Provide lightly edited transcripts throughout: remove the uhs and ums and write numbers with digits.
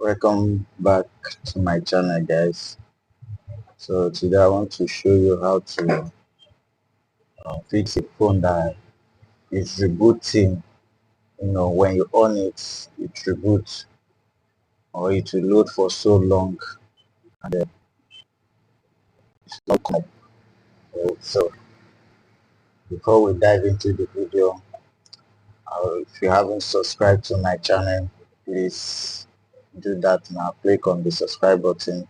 Welcome back to my channel, guys. So today I want to show you how to fix a phone that is rebooting. When you on it, it reboots or it will load for so long and then it's not come. So before we dive into the video, if you haven't subscribed to my channel, please do that now. Click on the subscribe button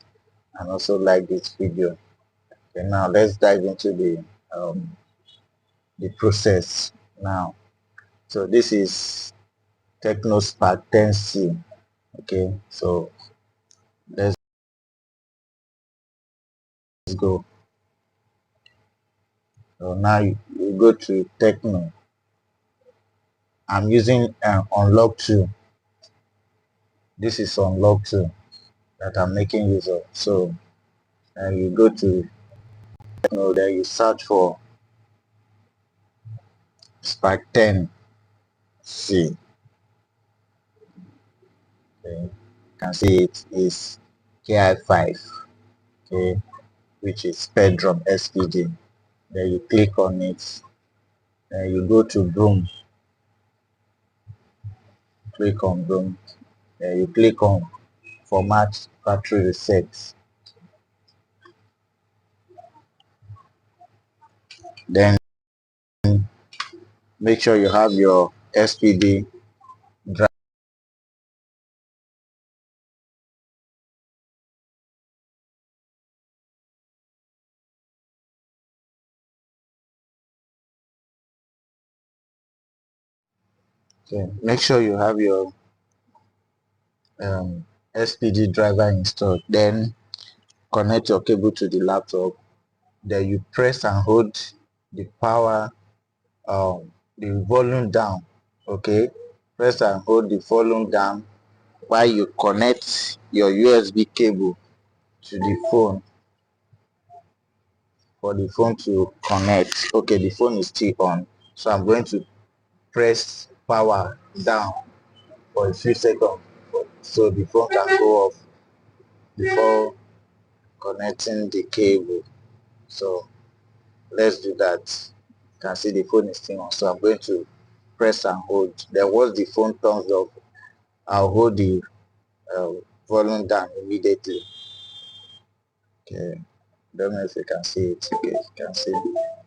and also like this video. Okay, now let's dive into the process now. So this is Tecno Spark 10C. Okay, so let's go. So now you go to Tecno. I'm using Unlock 2. This is Unlock 2 that I'm making use of. So you go to Tecno, there you search for Spark 10C. Okay, you can see it is KI5. Okay, which is Spectrum SPD. Then you click on it. Then you go to Broom. Click on Broom. Then you click on Format Factory Reset. Then make sure you have your SPD drive. Okay. Make sure you have your SPD driver installed. Then connect your cable to the laptop. Then you press and hold the power, the volume down. Okay, press and hold the volume down while you connect your USB cable to the phone for the phone to connect. Okay, the phone is still on, so I'm going to press power down for a few seconds so the phone can go off before connecting the cable. So let's do that. You can see the phone is still on, so I'm going to press and hold. Then once the phone turns off, I'll hold the uh, volume down immediately. Okay, don't know if you can see it. Okay, you can see.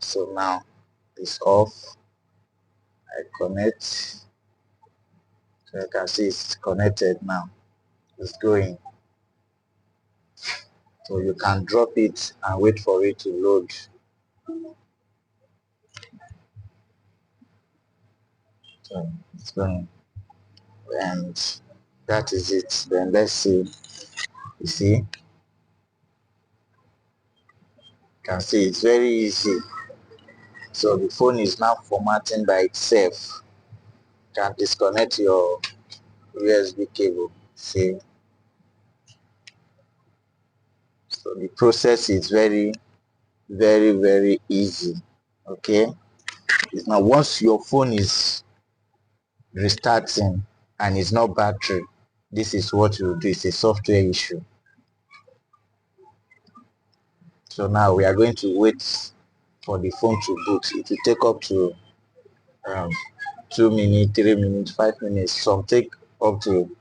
So now it's off. I connect. So you can see it's connected now. It's going. So you can drop it and wait for it to load. So it's going. And that is it. Then let's see. You see? You can see it's very easy. So the phone is now formatting by itself. You can disconnect your USB cable. See? So the process is very, very easy. Okay? It's now once your phone is restarting and it's not battery, this is what you do. It's a software issue. So now we are going to wait for the phone to boot. It will take up to 2 minutes, 3 minutes, 5 minutes. Some take up to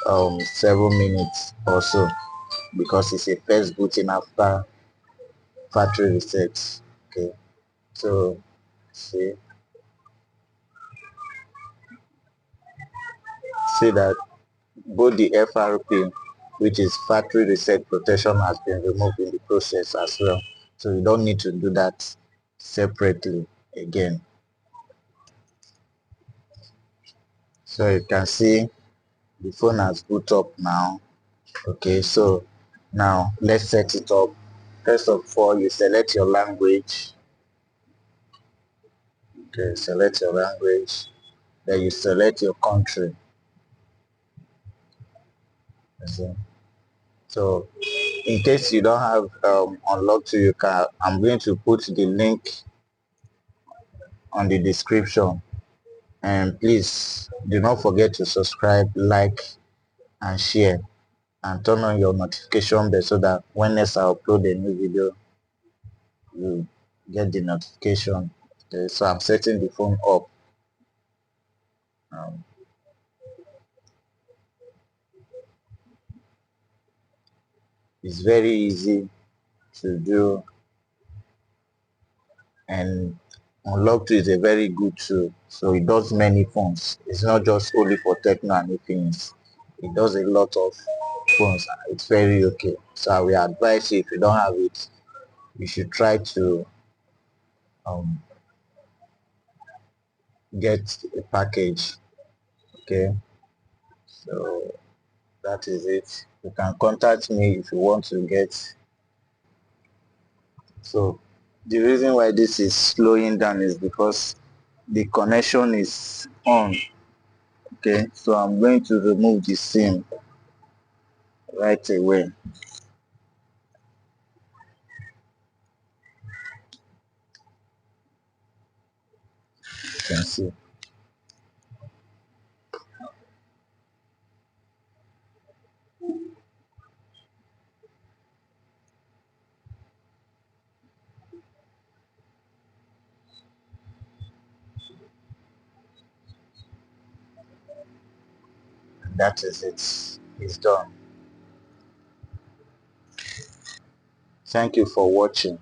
7 minutes or so because it's a first booting after factory reset. Okay, so see that both the FRP, which is factory reset protection, has been removed in the process as well. So you don't need to do that separately again. So you can see the phone has boot up now. Okay, so now let's set it up. First of all, you select your language. Okay, select your language. Then you select your country. Okay. So in case you don't have Unlock 2, you can. I'm going to put the link on the description. And please do not forget to subscribe, like, and share. and turn on your notification bell so that when next I upload a new video, you get the notification. Okay, so I'm setting the phone up. Um, it's very easy to do, and Unlock 2 is a very good tool. So it does many phones. It's not just only for Tecno and Infinix. It does a lot of phones. It's very okay. So I will advise you, if you don't have it, you should try to um, get a package. Okay, so that is it. You can contact me if you want to get. So the reason why this is slowing down is because the connection is on. Okay, so I'm going to remove the SIM right away. You can see that is it. It's done. Thank you for watching.